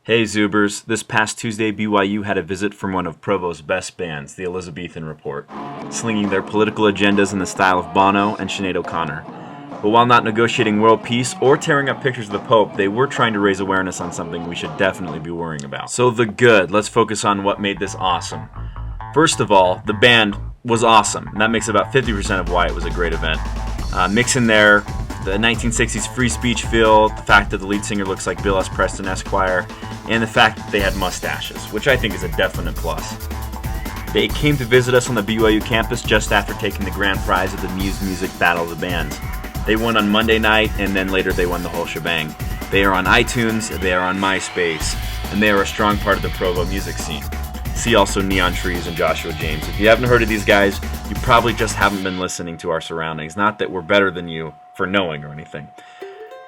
Hey Zubers, this past Tuesday BYU had a visit from one of Provo's best bands, the Elizabethan Report, slinging their political agendas in the style of Bono and Sinead O'Connor. But while not negotiating world peace or tearing up pictures of the Pope, they were trying to raise awareness on something we should definitely be worrying about. So the good, let's focus on what made this awesome. First of all, the band was awesome, and that makes about 50% of why it was a great event. Mix in there the 1960s free speech feel, the fact that the lead singer looks like Bill S. Preston Esquire, and the fact that they had mustaches, which I think is a definite plus. They came to visit us on the BYU campus just after taking the grand prize of the Muse Music Battle of the Bands. They won on Monday night, and then later they won the whole shebang. They are on iTunes, they are on MySpace, and they are a strong part of the Provo music scene. See also Neon Trees and Joshua James. If you haven't heard of these guys, you probably just haven't been listening to our surroundings. Not that we're better than you for knowing or anything.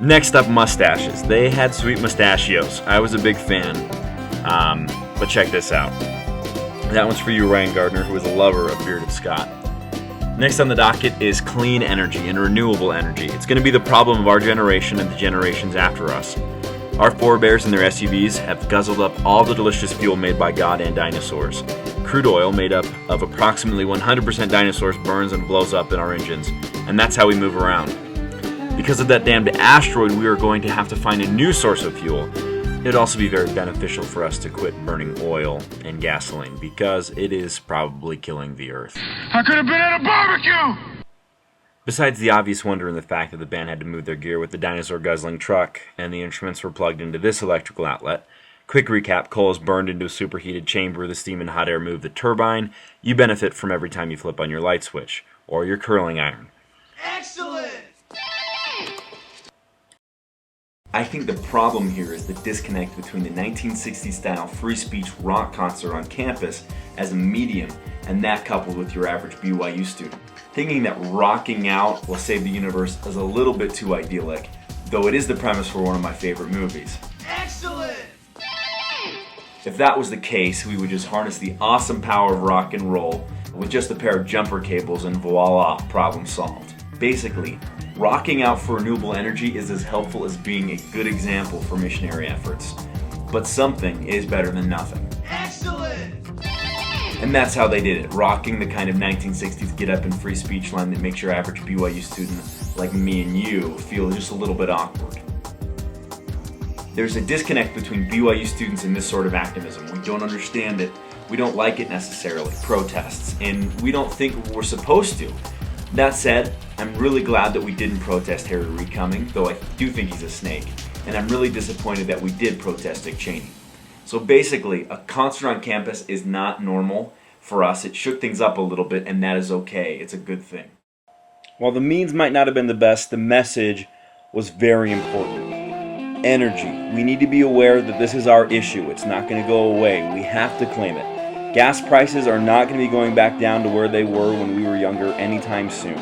Next up, mustaches. They had sweet mustachios. I was a big fan. But check this out. That one's for you, Ryan Gardner, who is a lover of bearded Scott. Next on the docket is clean energy and renewable energy. It's going to be the problem of our generation and the generations after us. Our forebears and their SUVs have guzzled up all the delicious fuel made by God and dinosaurs. Crude oil made up of approximately 100% dinosaurs burns and blows up in our engines, and that's how we move around. Because of that damned asteroid, we are going to have to find a new source of fuel. It'd also be very beneficial for us to quit burning oil and gasoline, because it is probably killing the earth. I could have been at a barbecue! Besides the obvious wonder in the fact that the band had to move their gear with the dinosaur guzzling truck and the instruments were plugged into this electrical outlet, quick recap, coal is burned into a superheated chamber, the steam and hot air move the turbine. You benefit from every time you flip on your light switch or your curling iron. Excellent! I think the problem here is the disconnect between the 1960s style free speech rock concert on campus as a medium and that coupled with your average BYU student. Thinking that rocking out will save the universe is a little bit too idyllic, though it is the premise for one of my favorite movies. Excellent! If that was the case, we would just harness the awesome power of rock and roll with just a pair of jumper cables and voila, problem solved. Basically, rocking out for renewable energy is as helpful as being a good example for missionary efforts. But something is better than nothing. Excellent! And that's how they did it, rocking the kind of 1960s get up and free speech line that makes your average BYU student like me and you feel just a little bit awkward. There's a disconnect between BYU students and this sort of activism. We don't understand it, we don't like it necessarily, protests, and we don't think we're supposed to. That said, I'm really glad that we didn't protest Harry Reid coming, though I do think he's a snake, and I'm really disappointed that we did protest Dick Cheney. So basically, a concert on campus is not normal for us. It shook things up a little bit, and that is okay. It's a good thing. While the means might not have been the best, the message was very important. Energy. We need to be aware that this is our issue. It's not going to go away. We have to claim it. Gas prices are not going to be going back down to where they were when we were younger anytime soon.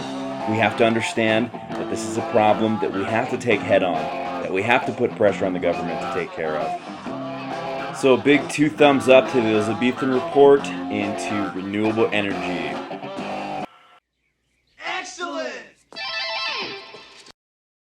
We have to understand that this is a problem that we have to take head on, that we have to put pressure on the government to take care of. So a big 2 thumbs up to the Elizabethan Report and to renewable energy.